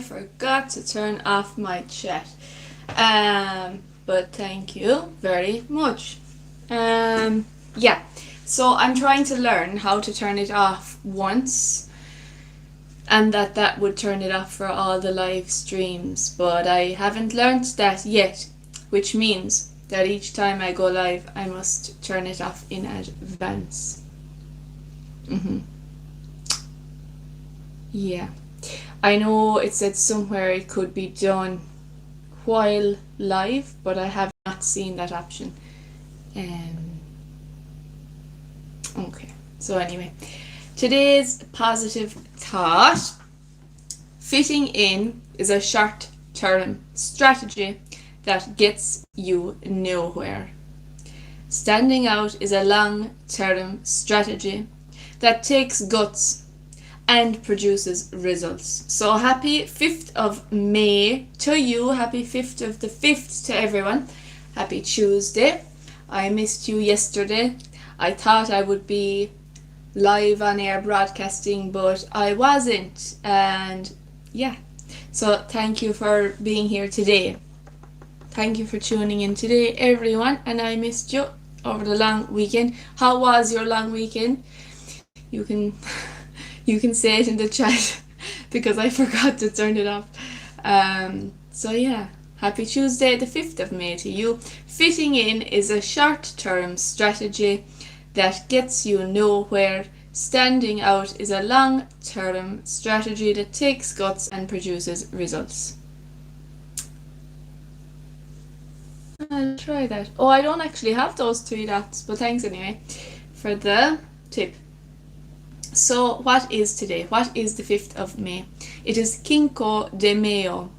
forgot to turn off my chat. But thank you very much. Yeah, so I'm trying to learn how to turn it off once, and that would turn it off for all the live streams, but I haven't learned that yet, which means that each time I go live I must turn it off in advance. Yeah, I know it said somewhere it could be done while live, but I have not seen that option. Okay, so anyway, today's positive thought: fitting in is a short-term strategy that gets you nowhere. Standing out is a long-term strategy that takes guts and produces results. So happy 5th of May to you. Happy 5th of the 5th to everyone. Happy Tuesday. I missed you yesterday. I thought I would be live on air broadcasting, but I wasn't. And yeah, so thank you for being here today. Thank you for tuning in today, everyone. And I missed you over the long weekend. How was your long weekend? You can say it in the chat because I forgot to turn it off. So yeah, happy Tuesday, the 5th of May to you. Fitting in is a short-term strategy that gets you nowhere. Standing out is a long-term strategy that takes guts and produces results. I'll try that. Oh, I don't actually have those 3 dots, but thanks anyway for the tip. So what is today? What is the 5th of May? It is Cinco de Mayo,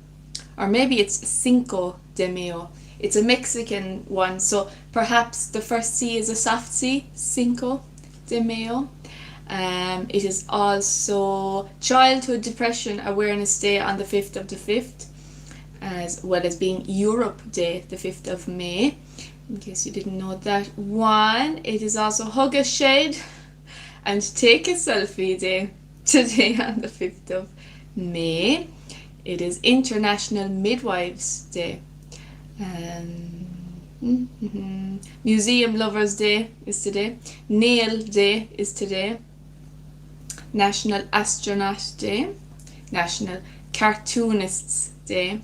or maybe it's Cinco de Mayo. It's a Mexican one, so perhaps the first C is a soft C, Cinco de Mayo. It is also Childhood Depression Awareness Day on the 5th of the 5th, as well as being Europe Day, the 5th of May, in case you didn't know that one. It is also Hug a Shade and Take a Selfie Day today on the 5th of May. It is International Midwives Day. Museum Lovers Day is today. Nail Day is today. National Astronaut Day. National Cartoonists Day.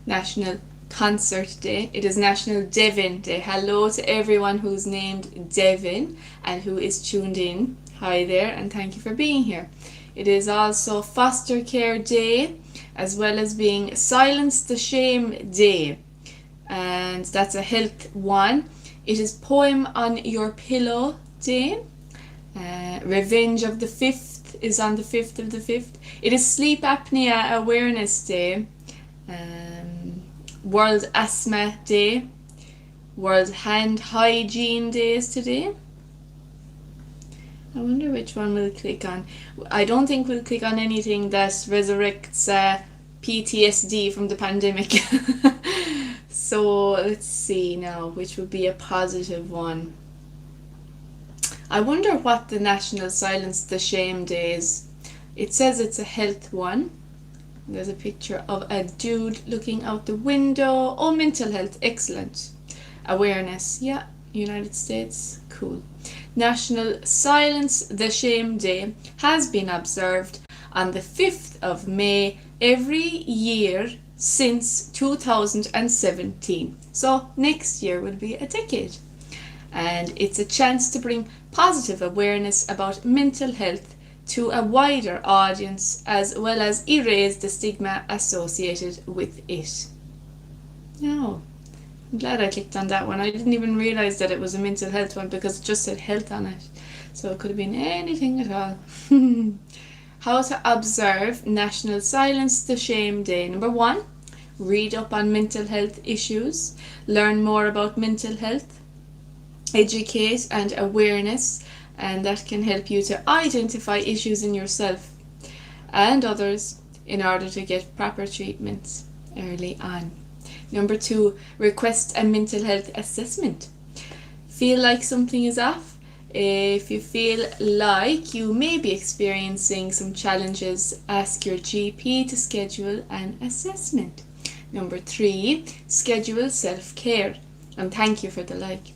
National Concert Day. It is National Devin Day. Hello to everyone who's named Devin and who is tuned in. Hi there, and thank you for being here. It is also Foster Care Day, as well as being Silence the Shame Day, and that's a health one. It is Poem on Your Pillow Day. Revenge of the 5th is on the 5th of the 5th. It is Sleep Apnea Awareness Day. World Asthma Day. World Hand Hygiene Day is today. I wonder which one we'll click on. I don't think we'll click on anything that resurrects PTSD from the pandemic. So let's see now, which would be a positive one. I wonder what the National Silence the Shame Day is. It says it's a health one. There's a picture of a dude looking out the window. Oh, mental health, excellent. Awareness, yeah, United States, cool. National Silence the Shame Day has been observed on the 5th of May every year since 2017. So next year will be a decade. And it's a chance to bring positive awareness about mental health to a wider audience, as well as erase the stigma associated with it. Now, I'm glad I clicked on that one. I didn't even realize that it was a mental health one because it just said health on it. So it could have been anything at all. How to observe National Silence the Shame Day. Number 1, read up on mental health issues. Learn more about mental health. Educate and awareness. And that can help you to identify issues in yourself and others in order to get proper treatments early on. Number 2, request a mental health assessment. Feel like something is off? If you feel like you may be experiencing some challenges, ask your GP to schedule an assessment. Number 3, schedule self-care. And thank you for the like.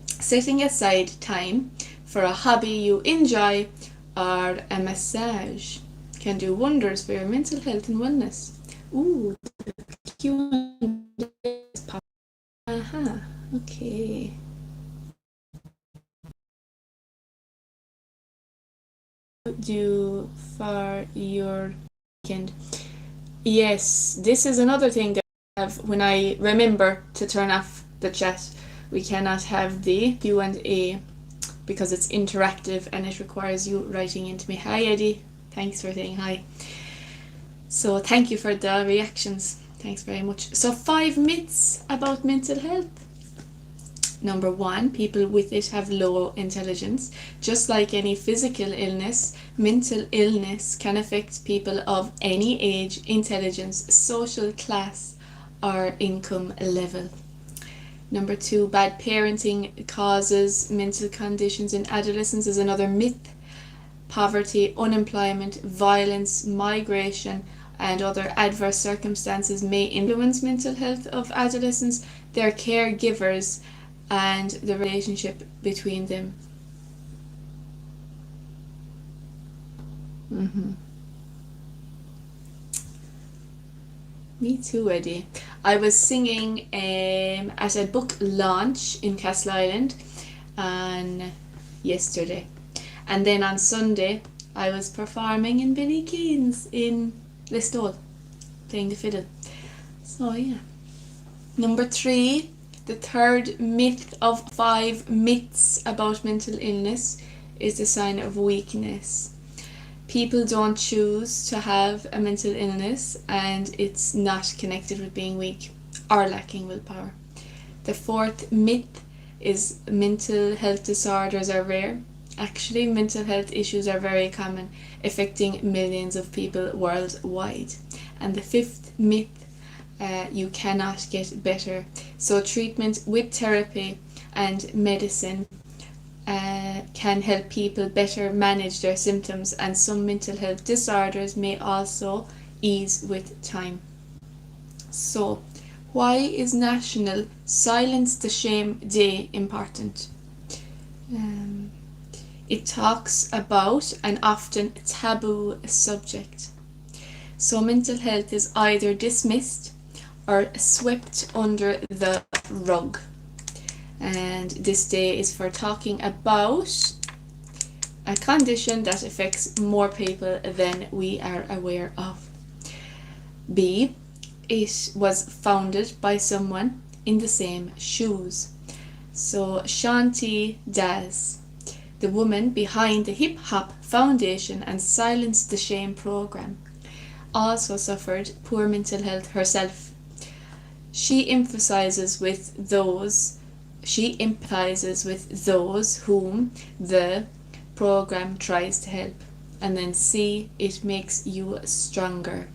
Setting aside time for a hobby you enjoy or a massage can do wonders for your mental health and wellness. Ooh, the Q&A is popping. Aha, okay. Do for your weekend. Yes, this is another thing that I have when I remember to turn off the chat. We cannot have the Q&A because it's interactive and it requires you writing into me. Hi Eddie, thanks for saying hi. So thank you for the reactions. Thanks very much. So 5 myths about mental health. Number 1, people with it have low intelligence. Just like any physical illness, mental illness can affect people of any age, intelligence, social class, or income level. Number 2, bad parenting causes mental conditions in adolescence is another myth. Poverty, unemployment, violence, migration, and other adverse circumstances may influence mental health of adolescents, their caregivers, and the relationship between them. Me too, Eddie. I was singing at a book launch in Castle Island on yesterday, and then on Sunday I was performing in Billy Keane's in Listowel, playing the fiddle. So yeah. Number 3, the third myth of 5 myths about mental illness is the sign of weakness. People don't choose to have a mental illness and it's not connected with being weak or lacking willpower. The 4th myth is mental health disorders are rare. Actually, mental health issues are very common, affecting millions of people worldwide. And the 5th myth, you cannot get better. So treatment with therapy and medicine can help people better manage their symptoms, and some mental health disorders may also ease with time. So, why is National Silence the Shame Day important? It talks about an often taboo subject. So mental health is either dismissed or swept under the rug. And this day is for talking about a condition that affects more people than we are aware of. B, it was founded by someone in the same shoes. So Shanti Das, the woman behind the Hip Hop Foundation and Silence the Shame program, also suffered poor mental health herself. She empathizes with those whom the program tries to help. And then C, it makes you stronger.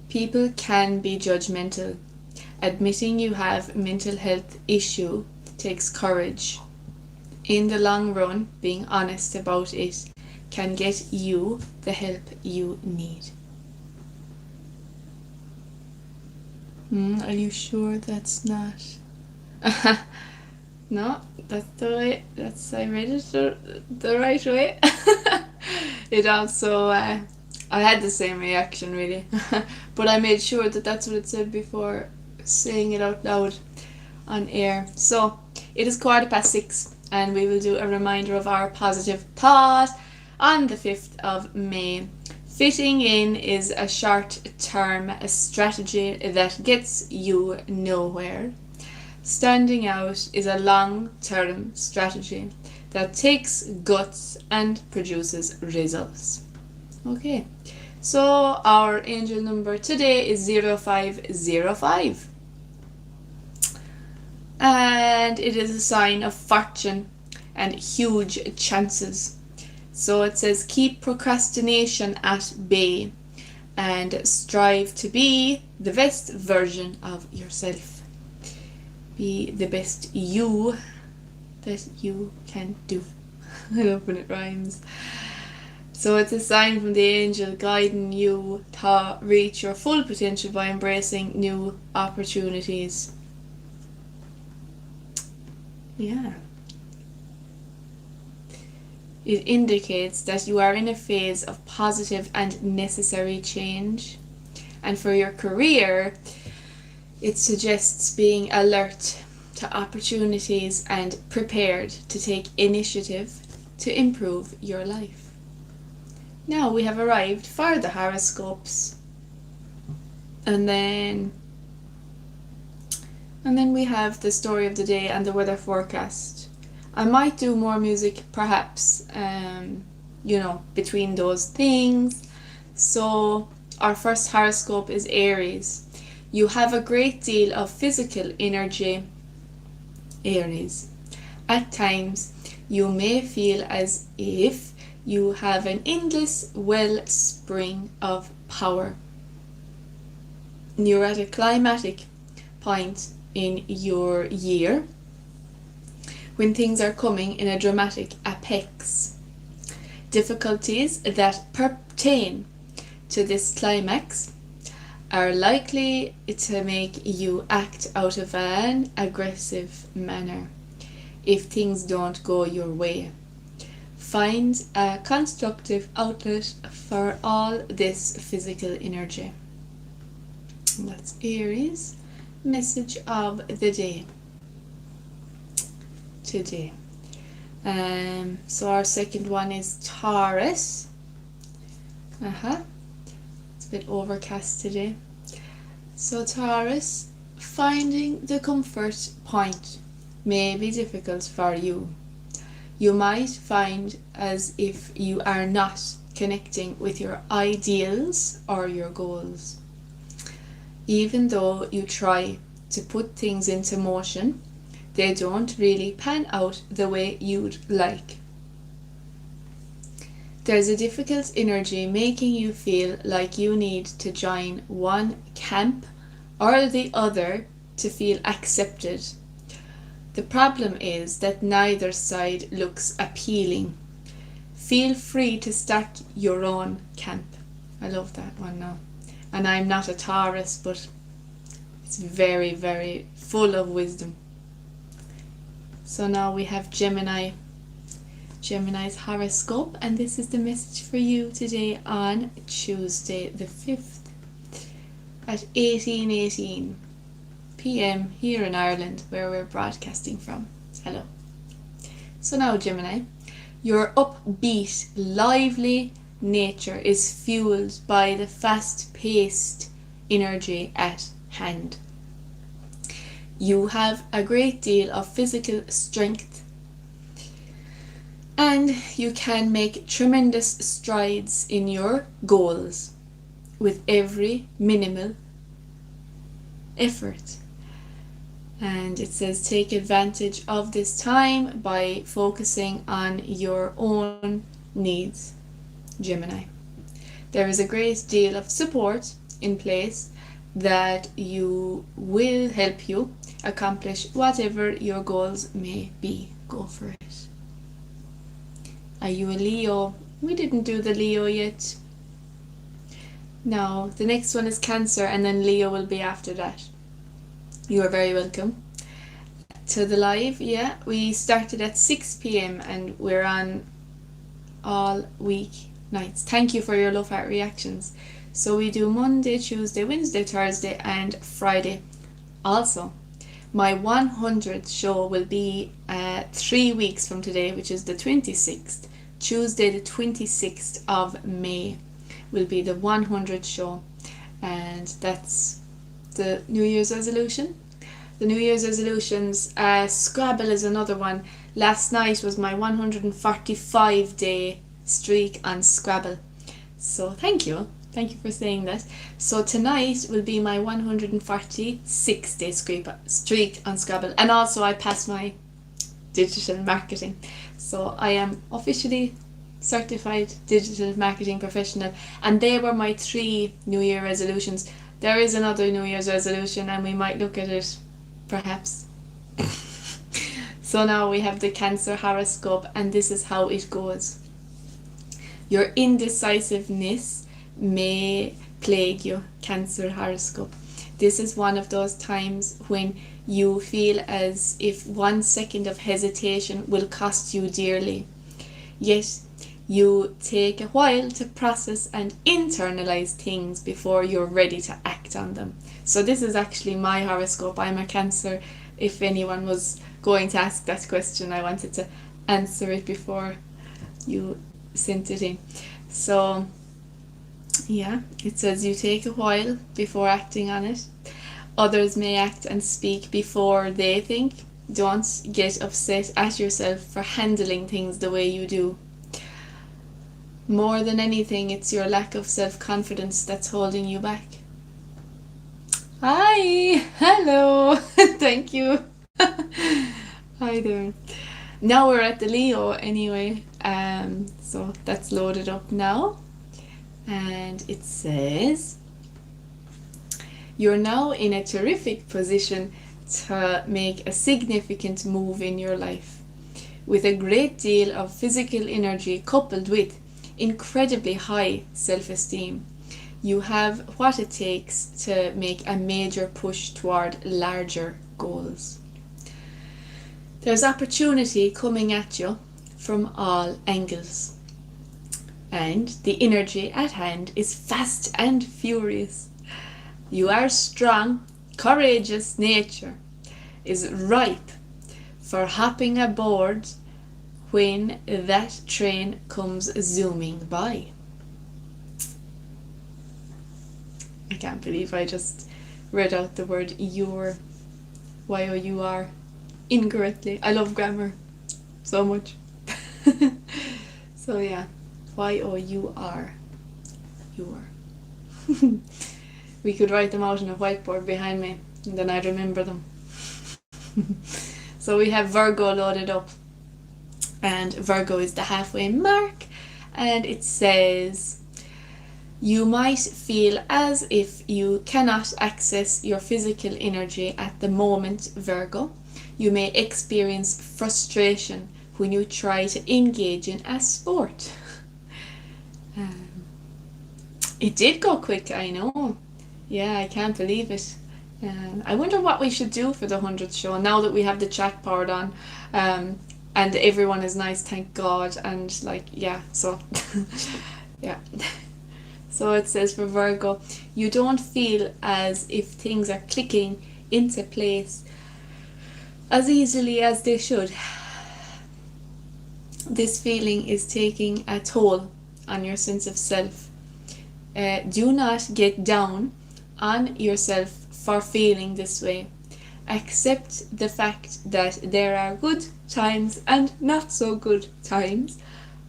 People can be judgmental. Admitting you have mental health issue takes courage. In the long run, being honest about it can get you the help you need. Are you sure that's not? No, that's the way. I read it the right way. It also, I had the same reaction really, but I made sure that that's what it said before saying it out loud on air. So it is 6:15, and we will do a reminder of our positive thought on the 5th of May. Fitting in is a short-term strategy that gets you nowhere. Standing out is a long-term strategy that takes guts and produces results. Okay, so our angel number today is 0505. And it is a sign of fortune and huge chances. So it says keep procrastination at bay and strive to be the best version of yourself. Be the best you that you can do. I love when it rhymes. So it's a sign from the angel guiding you to reach your full potential by embracing new opportunities. Yeah. It indicates that you are in a phase of positive and necessary change. And for your career, it suggests being alert to opportunities and prepared to take initiative to improve your life. Now we have arrived for the horoscopes. And then we have the story of the day and the weather forecast. I might do more music perhaps, between those things. So our first horoscope is Aries. You have a great deal of physical energy, Aries. At times, you may feel as if you have an endless wellspring of power. You're at a climatic point in your year when things are coming in a dramatic apex. Difficulties that pertain to this climax are likely to make you act out of an aggressive manner if things don't go your way. Find a constructive outlet for all this physical energy. And that's Aries. Message of the day today. So our second one is Taurus. It's a bit overcast today. So Taurus, finding the comfort point may be difficult for you. You might find as if you are not connecting with your ideals or your goals. Even though you try to put things into motion, they don't really pan out the way you'd like. There's a difficult energy making you feel like you need to join one camp or the other to feel accepted. The problem is that neither side looks appealing. Feel free to start your own camp. I love that one now. And I'm not a Taurus, but it's very, very full of wisdom. So now we have Gemini. Gemini's horoscope, and this is the message for you today on Tuesday the 5th at 18:18 p.m. here in Ireland, where we're broadcasting from. Hello. So now, Gemini, your upbeat, lively nature is fueled by the fast-paced energy at hand. You have a great deal of physical strength and you can make tremendous strides in your goals with every minimal effort. And it says take advantage of this time by focusing on your own needs, Gemini. There is a great deal of support in place that will help you accomplish whatever your goals may be. Go for it. Are you a Leo? We didn't do the Leo yet. No, the next one is Cancer, and then Leo will be after that. You are very welcome to the live. Yeah, we started at 6 p.m. and we're on all week nights. Thank you for your love heart reactions. So we do Monday, Tuesday, Wednesday, Thursday and Friday. Also, my 100th show will be 3 weeks from today, which is the 26th. Tuesday the 26th of May will be the 100th show, and that's the New Year's resolution. The New Year's resolutions, Scrabble is another one. Last night was my 145 day streak on Scrabble. So thank you for saying that. So tonight will be my 146 day streak on Scrabble, and also I passed my digital marketing. So I am officially certified digital marketing professional, and they were my 3 New Year resolutions. There is another New Year's resolution and we might look at it perhaps So now we have the Cancer horoscope, and this is how it goes. Your indecisiveness may plague you, Cancer horoscope. This is one of those times when you feel as if 1 second of hesitation will cost you dearly. Yet you take a while to process and internalize things before you're ready to act on them. So this is actually my horoscope. I'm a Cancer. If anyone was going to ask that question, I wanted to answer it before you sent it in. So yeah, it says you take a while before acting on it. Others may act and speak before they think. Don't get upset at yourself for handling things the way you do. More than anything, it's your lack of self-confidence that's holding you back. Hi! Hello! Thank you! Hi there. Now we're at the Leo anyway. So that's loaded up now. And it says, you're now in a terrific position to make a significant move in your life. With a great deal of physical energy coupled with incredibly high self-esteem, you have what it takes to make a major push toward larger goals. There's opportunity coming at you from all angles, and the energy at hand is fast and furious. Your strong, courageous nature is ripe for hopping aboard when that train comes zooming by. I can't believe I just read out the word your, Y-O-U-R, incorrectly. I love grammar so much. So yeah, Y-O-U-R, your. We could write them out on a whiteboard behind me, and then I'd remember them. So we have Virgo loaded up, and Virgo is the halfway mark, and it says, you might feel as if you cannot access your physical energy at the moment, Virgo. You may experience frustration when you try to engage in a sport. It did go quick, I know. Yeah, I can't believe it. I wonder what we should do for the 100th show now that we have the chat powered on, and everyone is nice, thank God, and like, yeah, so yeah. So it says for Virgo, you don't feel as if things are clicking into place as easily as they should. This feeling is taking a toll on your sense of self. Do not get down on yourself for feeling this way. Accept the fact that there are good times and not so good times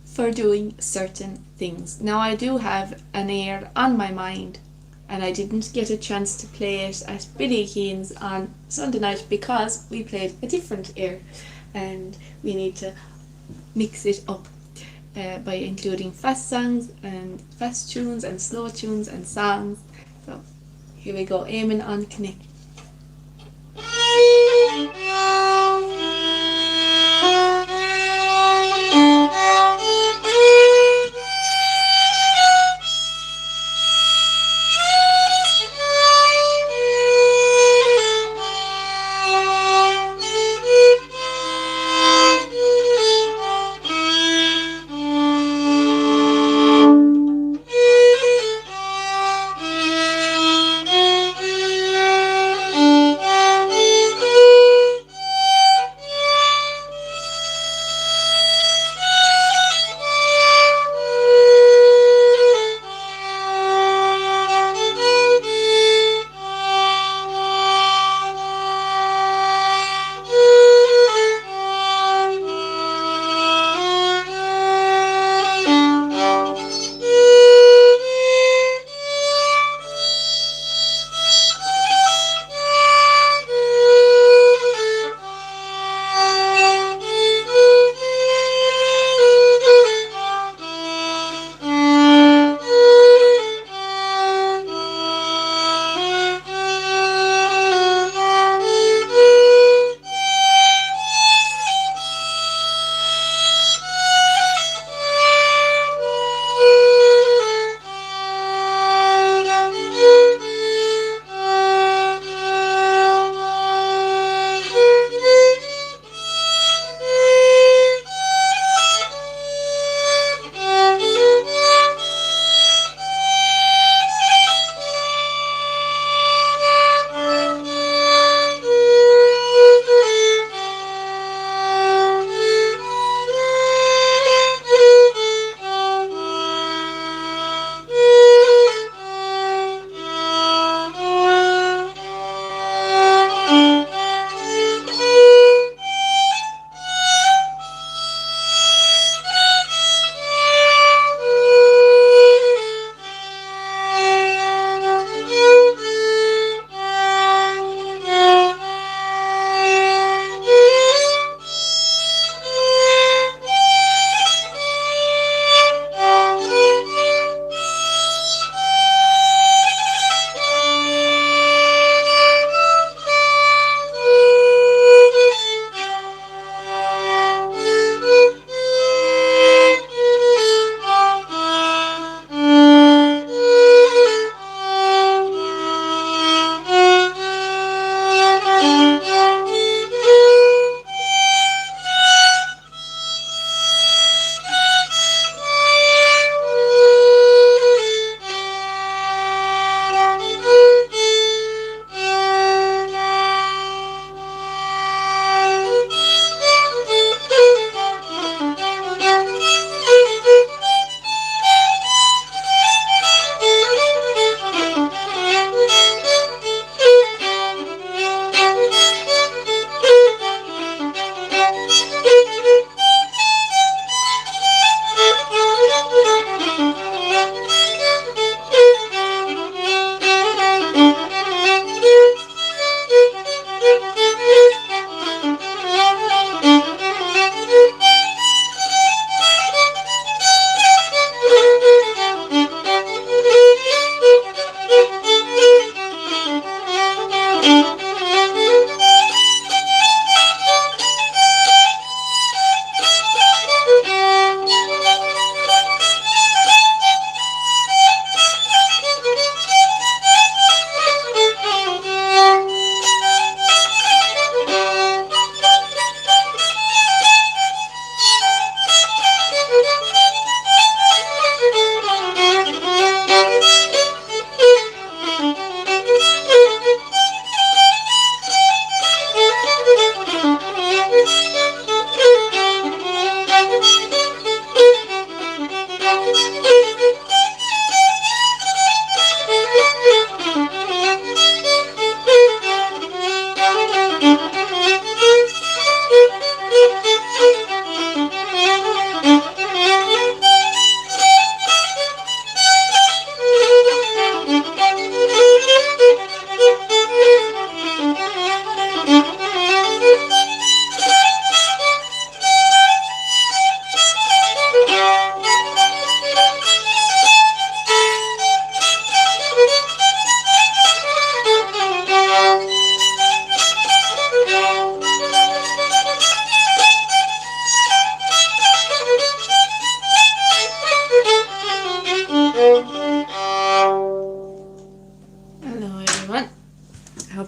for doing certain things. Now I do have an air on my mind, and I didn't get a chance to play it at Billy Keane's on Sunday night because we played a different air, and we need to mix it up by including fast songs and fast tunes and slow tunes and songs. So here we go, aiming on connect.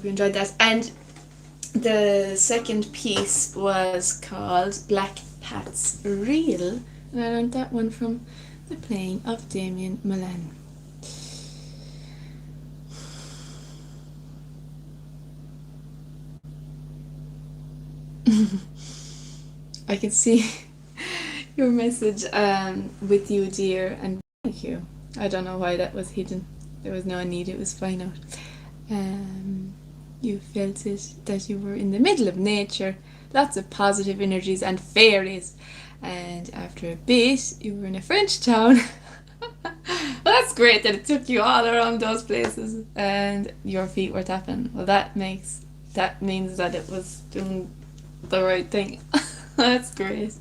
Enjoyed that. And the second piece was called Black Hats Real, and I learned that one from the playing of Damien Milan. I can see your message with you, dear, and thank you. I don't know why that was hidden. There was no need, it was fine out. You felt it, that you were in the middle of nature, lots of positive energies and fairies, and after a bit you were in a French town. Well, that's great that it took you all around those places and your feet were tapping. Well, that means that it was doing the right thing. That's great.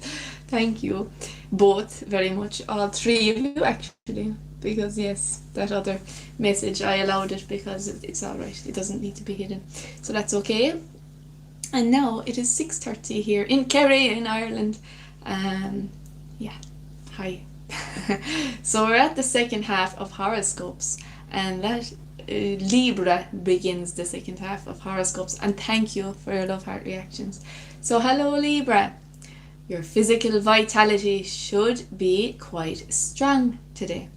Thank you both very much, all three of you actually, because yes, that other message I allowed it because it's alright, it doesn't need to be hidden, so that's okay. And now it is 6:30 here in Kerry in Ireland. Yeah, hi. So we're at the second half of Horoscopes, and that Libra begins the second half of Horoscopes, and thank you for your love heart reactions. So hello Libra, your physical vitality should be quite strong today,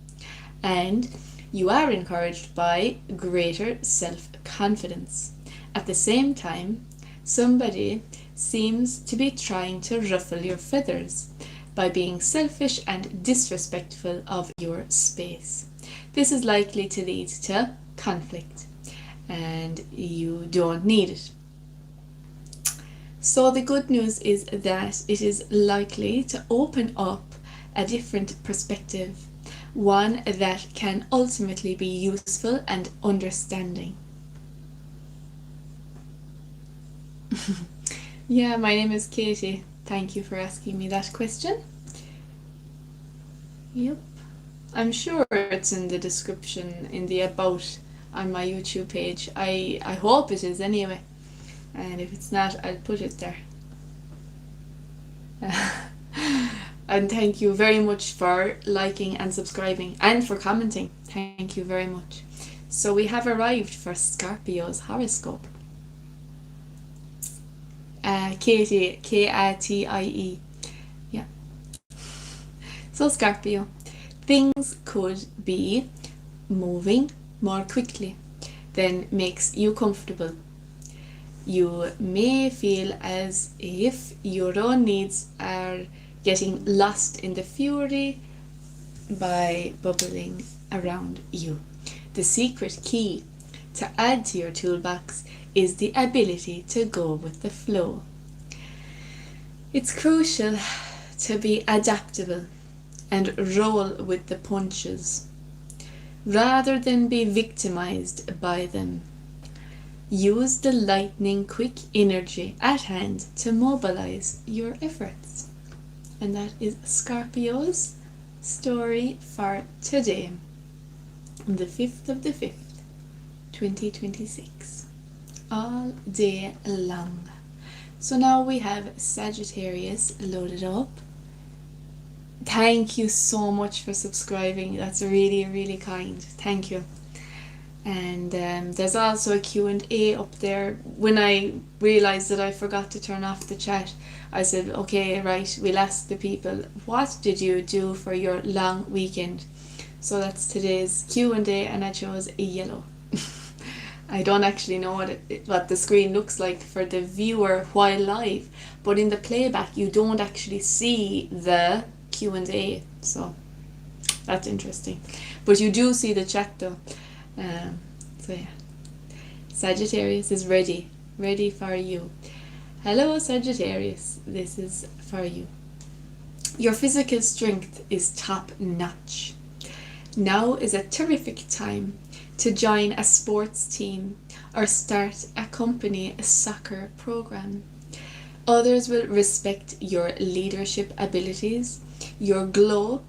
and you are encouraged by greater self-confidence. At the same time, somebody seems to be trying to ruffle your feathers by being selfish and disrespectful of your space. This is likely to lead to conflict, and you don't need it. So the good news is that it is likely to open up a different perspective, one that can ultimately be useful and understanding. Yeah, my name is Katie. Thank you for asking me that question. Yep. I'm sure it's in the description, in the about on my YouTube page. I hope it is anyway. And if it's not, I'll put it there. And thank you very much for liking and subscribing and for commenting. Thank you very much. So we have arrived for Scorpio's horoscope. Katie, Katie. Yeah. So Scorpio, things could be moving more quickly than makes you comfortable. You may feel as if your own needs are getting lost in the fury by bubbling around you. The secret key to add to your toolbox is the ability to go with the flow. It's crucial to be adaptable and roll with the punches rather than be victimized by them. Use the lightning quick energy at hand to mobilize your efforts. And that is Scorpio's story for today, on the 5th of the 5th, 2026, all day long. So now we have Sagittarius loaded up. Thank you so much for subscribing. That's really, really kind. Thank you. And there's also a Q&A up there. When I realised that I forgot to turn off the chat, I said, okay, right, we'll ask the people, what did you do for your long weekend? So that's today's Q&A, and I chose yellow. I don't actually know what the screen looks like for the viewer while live, but in the playback you don't actually see the Q&A, so that's interesting. But you do see the chat though. So yeah, Sagittarius is ready for you. Hello Sagittarius, this is for you. Your physical strength is top notch. Now is a terrific time to join a sports team or start a company soccer program. Others will respect your leadership abilities. Your glow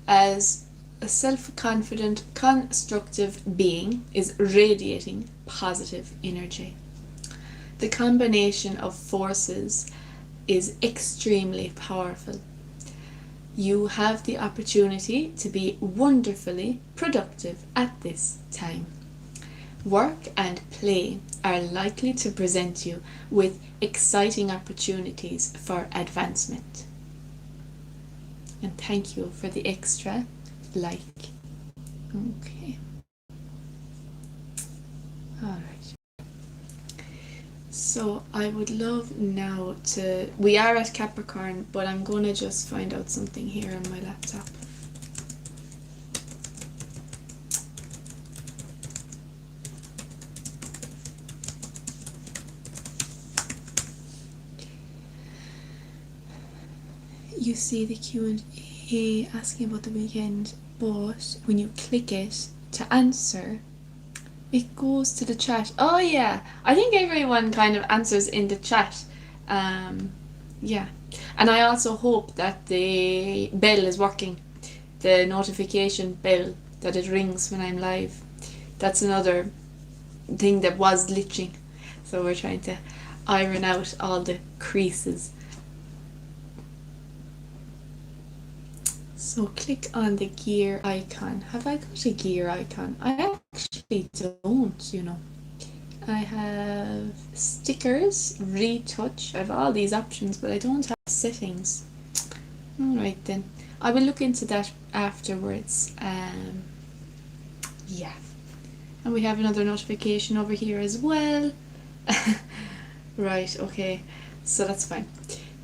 as a self-confident, constructive being is radiating positive energy. The combination of forces is extremely powerful. You have the opportunity to be wonderfully productive at this time. Work and play are likely to present you with exciting opportunities for advancement. And thank you for the extra like. Okay. Alright. So I would love now to... We are at Capricorn, but I'm going to just find out something here on my laptop. You see the Q&A asking about the weekend, but when you click it to answer, it goes to the chat. Oh yeah, I think everyone kind of answers in the chat. Yeah, and I also hope that the bell is working, the notification bell, that it rings when I'm live. That's another thing that was glitching, so we're trying to iron out all the creases. So click on the gear icon. Have I got a gear icon? I actually don't, you know. I have stickers, retouch. I have all these options, but I don't have settings. Alright then. I will look into that afterwards. Yeah. And we have another notification over here as well. Right, okay. So that's fine.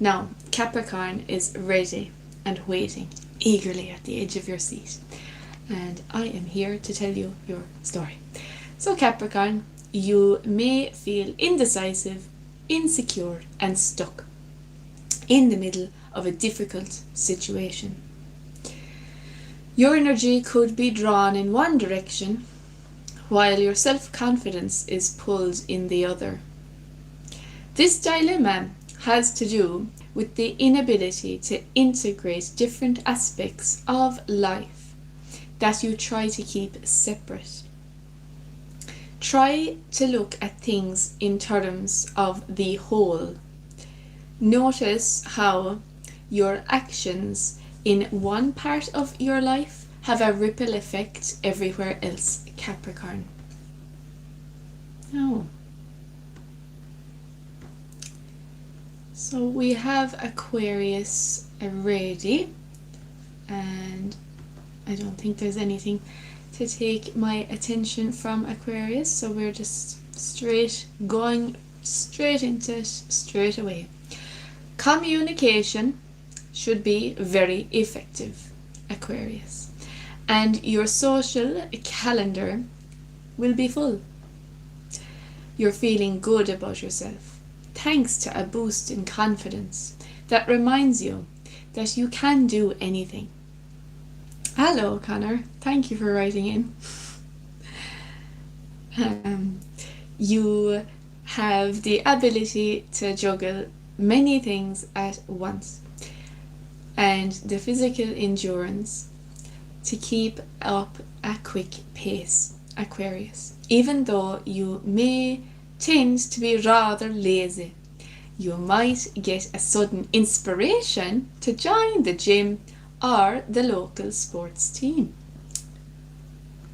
Now, Capricorn is ready and waiting eagerly at the edge of your seat, and I am here to tell you your story. So Capricorn, you may feel indecisive, insecure and stuck in the middle of a difficult situation. Your energy could be drawn in one direction while your self-confidence is pulled in the other. This dilemma has to do with the inability to integrate different aspects of life that you try to keep separate. Try to look at things in terms of the whole. Notice how your actions in one part of your life have a ripple effect everywhere else, Capricorn. Oh. So we have Aquarius ready, and I don't think there's anything to take my attention from Aquarius, so we're just going straight into it straight away. Communication should be very effective, Aquarius, and your social calendar will be full. You're feeling good about yourself, thanks to a boost in confidence that reminds you that you can do anything. Hello, Connor. Thank you for writing in. You have the ability to juggle many things at once and the physical endurance to keep up a quick pace, Aquarius. Even though you may tend to be rather lazy, you might get a sudden inspiration to join the gym or the local sports team.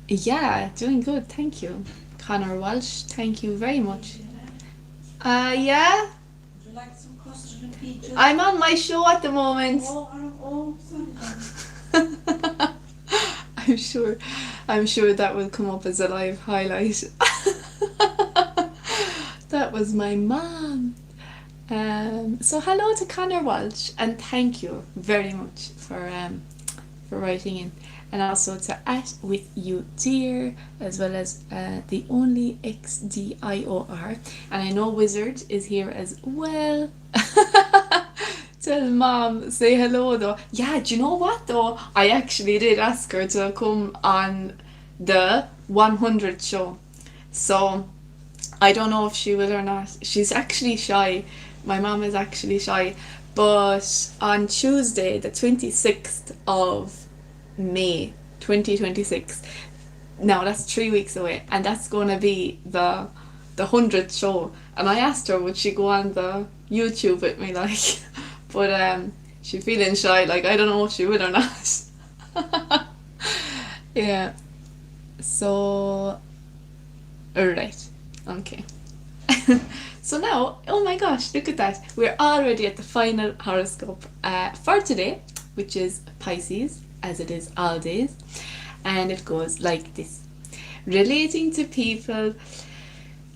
Yeah, doing good, thank you. Connor Walsh, thank you very much. Yeah? Would you like some custard and peaches? I'm on my show at the moment. Sorry. I'm sure that will come up as a live highlight. That was my mom. So hello to Connor Walsh, and thank you very much for writing in, and also to @with_you_dear, as well as the only XDIOR, and I know Wizard is here as well. Tell mom, say hello though. Yeah, do you know what though? I actually did ask her to come on the 100 show, so I don't know if she will or not. She's actually shy. My mom is actually shy. But on Tuesday, the 26th of May 2026, now that's 3 weeks away, and that's going to be the 100th show. And I asked her, would she go on the YouTube with me, like, but she's feeling shy, like, I don't know if she will or not. Yeah. So, alright. Okay. So now, oh my gosh, look at that. We're already at the final horoscope for today, which is Pisces, as it is all days. And it goes like this. Relating to people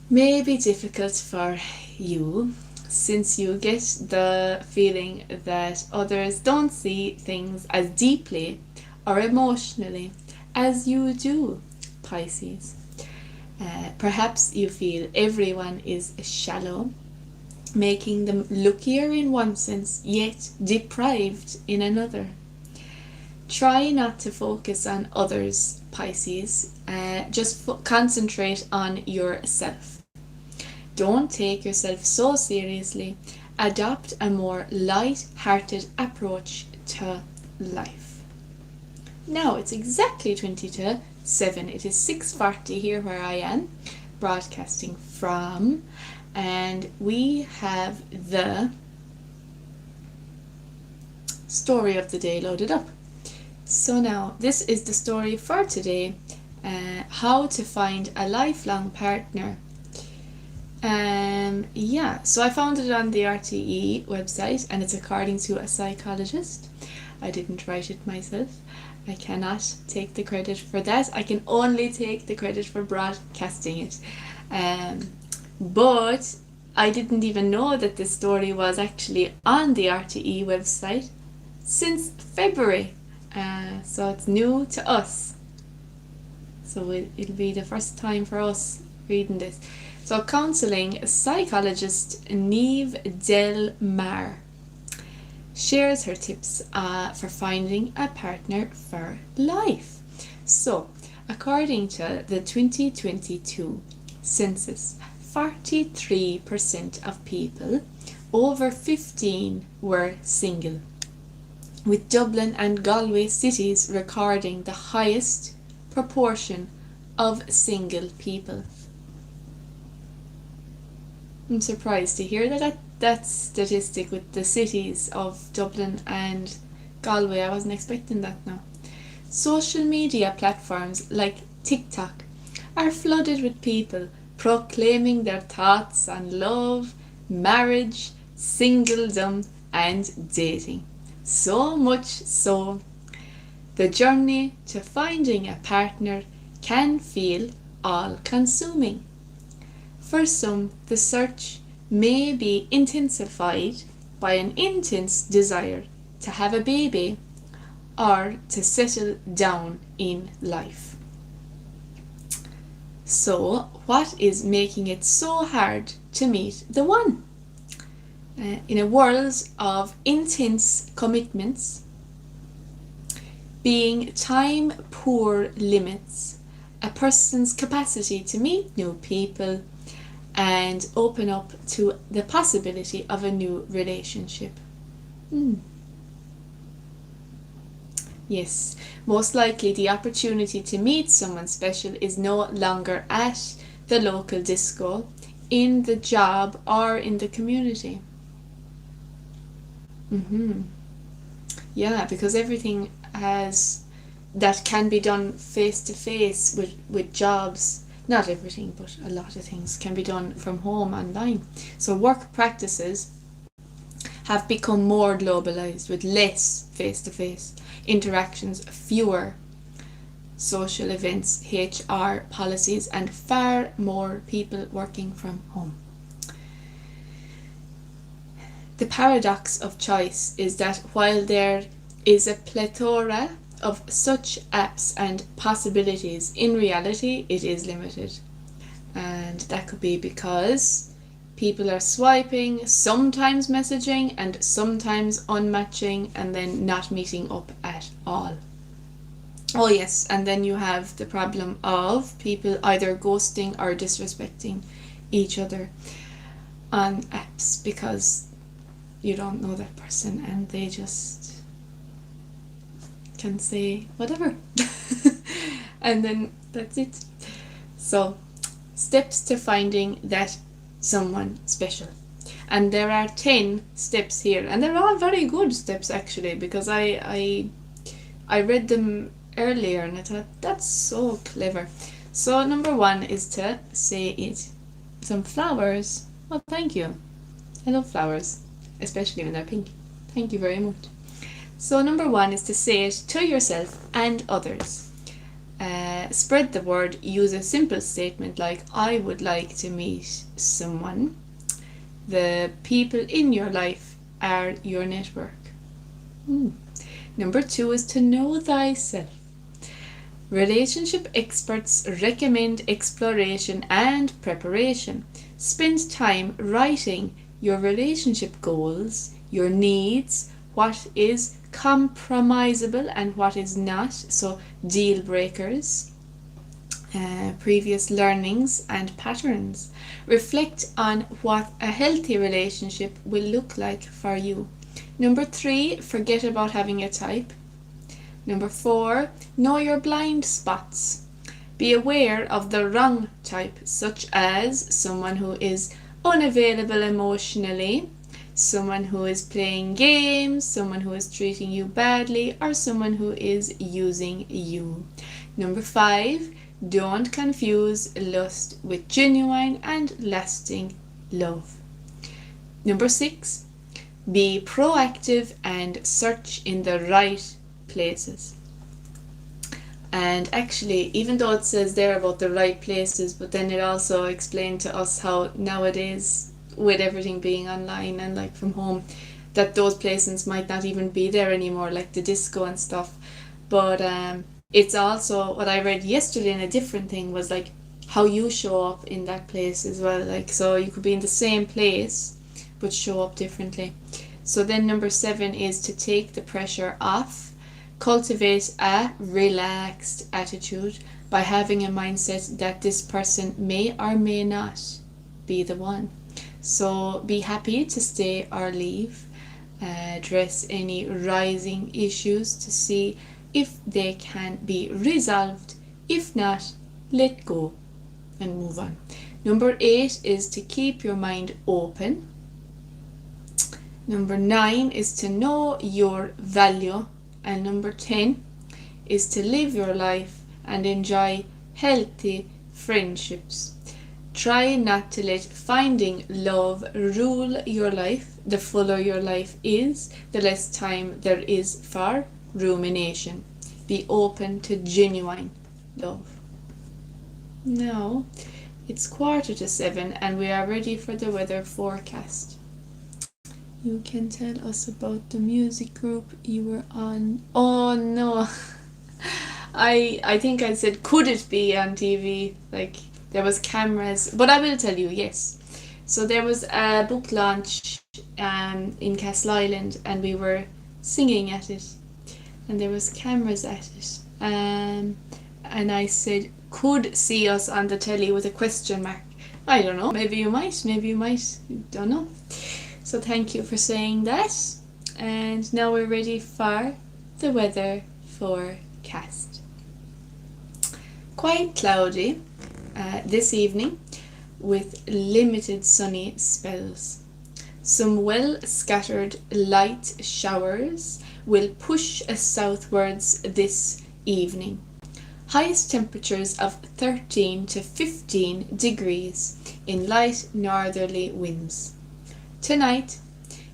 may be difficult for you, since you get the feeling that others don't see things as deeply or emotionally as you do, Pisces. Perhaps you feel everyone is shallow, making them luckier in one sense, yet deprived in another. Try not to focus on others, Pisces. Just concentrate on yourself. Don't take yourself so seriously. Adopt a more light-hearted approach to life. Now it's exactly 7. It is 6:40 here where I am broadcasting from, and we have the story of the day loaded up. So now this is the story for today, how to find a lifelong partner. So I found it on the RTE website, and it's according to a psychologist. I didn't write it myself. I cannot take the credit for that. I can only take the credit for broadcasting it. But I didn't even know that this story was actually on the RTE website since February. So it's new to us. So it'll be the first time for us reading this. So counseling psychologist Neve Del Mar shares her tips for finding a partner for life. So, according to the 2022 census, 43% of people over 15 were single, with Dublin and Galway cities recording the highest proportion of single people. I'm surprised to hear that statistic with the cities of Dublin and Galway. I wasn't expecting that now. Social media platforms like TikTok are flooded with people proclaiming their thoughts on love, marriage, singledom, and dating. So much so, the journey to finding a partner can feel all-consuming. For some, the search may be intensified by an intense desire to have a baby or to settle down in life. So, what is making it so hard to meet the one? In a world of intense commitments, being time poor limits a person's capacity to meet new people and open up to the possibility of a new relationship. Yes, most likely the opportunity to meet someone special is no longer at the local disco, in the job, or in the community. Yeah, because everything that can be done face to face with jobs, not everything, but a lot of things can be done from home online. So work practices have become more globalized with less face to face interactions, fewer social events, HR policies, and far more people working from home. The paradox of choice is that while there is a plethora of such apps and possibilities, in reality it is limited. And that could be because people are swiping, sometimes messaging, and sometimes unmatching, and then not meeting up at all. Oh yes, and then you have the problem of people either ghosting or disrespecting each other on apps because you don't know that person and they just can say whatever. And then that's it. So, steps to finding that someone special. And there are 10 steps here, and they're all very good steps actually, because I read them earlier and I thought that's so clever. So number 1 is to say it. Some flowers. Well, thank you. I love flowers, especially when they're pink. Thank you very much. So number 1 is to say it to yourself and others. Spread the word. Use a simple statement like, I would like to meet someone. The people in your life are your network. Number 2 is to know thyself. Relationship experts recommend exploration and preparation. Spend time writing your relationship goals, your needs, what is compromisable and what is not, so deal breakers, previous learnings and patterns. Reflect on what a healthy relationship will look like for you. Number 3, forget about having a type. Number 4, know your blind spots. Be aware of the wrong type, such as someone who is unavailable emotionally, someone who is playing games, someone who is treating you badly, or someone who is using you. Number 5, don't confuse lust with genuine and lasting love. Number 6, be proactive and search in the right places. And actually, even though it says there about the right places, but then it also explained to us how nowadays, with everything being online and like from home, that those places might not even be there anymore, like the disco and stuff. But it's also, what I read yesterday in a different thing was like how you show up in that place as well. Like, so you could be in the same place but show up differently. So then number 7 is to take the pressure off. Cultivate a relaxed attitude by having a mindset that this person may or may not be the one. So be happy to stay or leave. Address any rising issues to see if they can be resolved. If not, let go and move on. Number 8 is to keep your mind open. Number 9 is to know your value. And number 10 is to live your life and enjoy healthy friendships. Try not to let finding love rule your life. The fuller your life is, the less time there is for rumination. Be open to genuine love. Now, it's 6:45 and we are ready for the weather forecast. You can tell us about the music group you were on. Oh no, I think I said, could it be on TV? Like, there was cameras, but I will tell you, yes. So there was a book launch in Castle Island and we were singing at it and there was cameras at it. And I said, could see us on the telly with a question mark. I don't know, maybe you might, don't know. So thank you for saying that. And now we're ready for the weather forecast. Quite cloudy this evening with limited sunny spells. Some well scattered light showers will push us southwards this evening. Highest temperatures of 13 to 15 degrees in light northerly winds. Tonight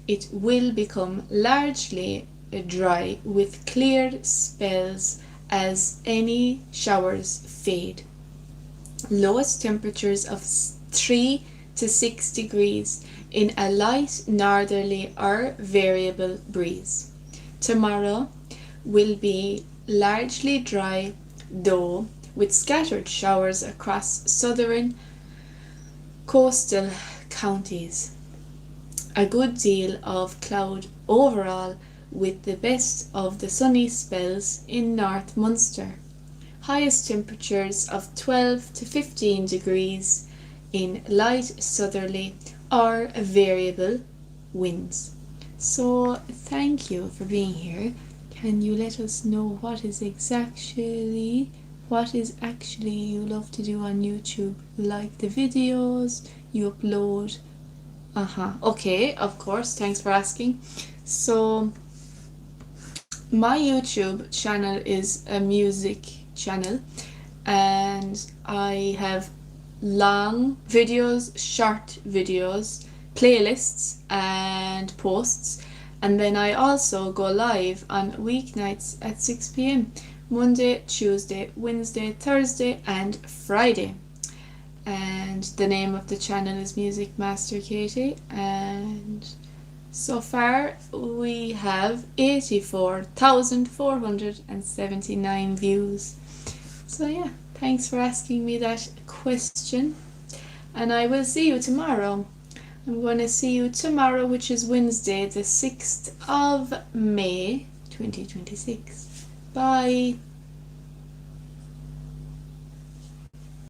it will become largely dry with clear spells as any showers fade. Lowest temperatures of 3 to 6 degrees in a light northerly or variable breeze. Tomorrow will be largely dry, though with scattered showers across southern coastal counties. A good deal of cloud overall, with the best of the sunny spells in North Munster. Highest temperatures of 12 to 15 degrees in light southerly or variable winds. So thank you for being here. Can you let us know what is actually you love to do on YouTube? You like the videos you upload? Okay, of course, thanks for asking. So my YouTube channel is a music channel and I have long videos, short videos, playlists and posts, and then I also go live on weeknights at 6 p.m. Monday, Tuesday, Wednesday, Thursday and Friday. And the name of the channel is musicmasterkt, and so far we have 84,479 views. So yeah, thanks for asking me that question, and I will see you tomorrow. I'm going to see you tomorrow, which is Wednesday, the 6th of May 2026. Bye.